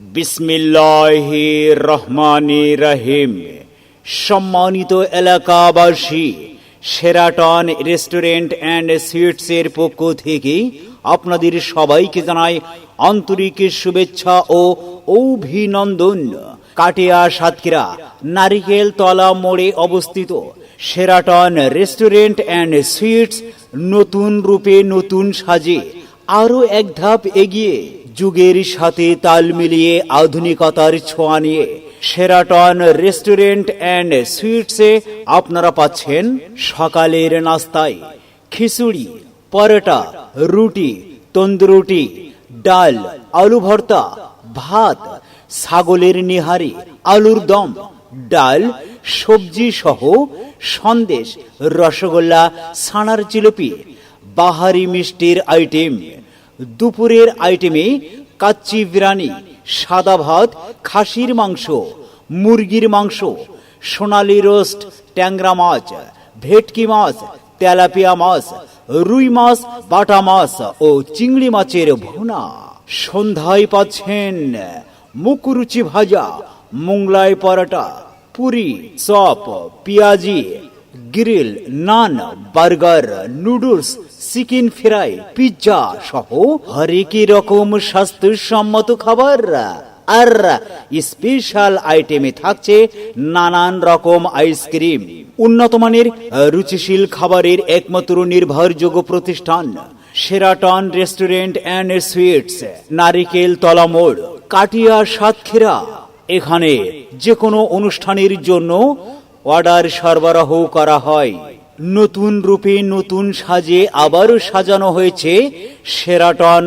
বিসমিল্লাহির রহমানির রহিম। সম্মানিত এলাকাবাসী, শেরাটন রেস্টুরেন্ট অ্যান্ড সুইটসের পক্ষ থেকে আপনাদের সবাইকে জানাই আন্তরিক শুভেচ্ছা ও অভিনন্দন। কাটিয়া সাতক্ষীরা নারিকেল তলা মোড়ে অবস্থিত শেরাটন রেস্টুরেন্ট অ্যান্ড সুইটস নতুন রূপে নতুন সাজে আরও এক ধাপ এগিয়ে যুগের সাথে তাল মিলিয়ে আধুনিকতার ছোঁয়া নিয়ে শেরাটন রেস্টুরেন্ট অ্যান্ড সুইটসে আপনারা পাচ্ছেন সকালের নাস্তায় খিচুড়ি, পরোটা, রুটি, তন্দুরুটি, ডাল, আলু ভর্তা, ভাত, ছাগলের নিহারি, আলুর দম, ডাল, সবজি সহ সন্দেশ, রসগোল্লা, ছানার জিলিপি, বাহারি মিষ্টির আইটেম। দুপুরের আইটেমে কাচ্চি বিরিয়ানি, সাদা ভাত, খাসির মাংস, মুরগির মাংস, সোনালী রোস্ট, ট্যাংরা মাছ, ভেটকি মাছ, তেলাপিয়া মাছ, রুই মাছ, বাটা মাছ ও চিংড়ি মাছের ভুনা। সন্ধ্যায় পাচ্ছেন মুখরুচি ভাজা, মোংলাই পরোটা, পুরি, চপ, পেঁয়াজি, grill, naan, burger, noodles, chicken fry, pizza সহ হরেক রকম স্বাস্থ্যসম্মত খাবার। আর স্পেশাল আইটেমে থাকছে নানান রকম আইসক্রিম। উন্নত মানের রুচিশীল খাবারের একমাত্র নির্ভরযোগ্য প্রতিষ্ঠান শেরাটন রেস্টুরেন্ট অ্যান্ড সুইটস, নারিকেল তলা মোড়, কাটিয়া সাতক্ষীরা। এখানে যে কোনো অনুষ্ঠানের জন্য অর্ডার সরবরাহ করা হয়। নতুন রূপে নতুন সাজে আবারও সাজানো হয়েছে শেরাটন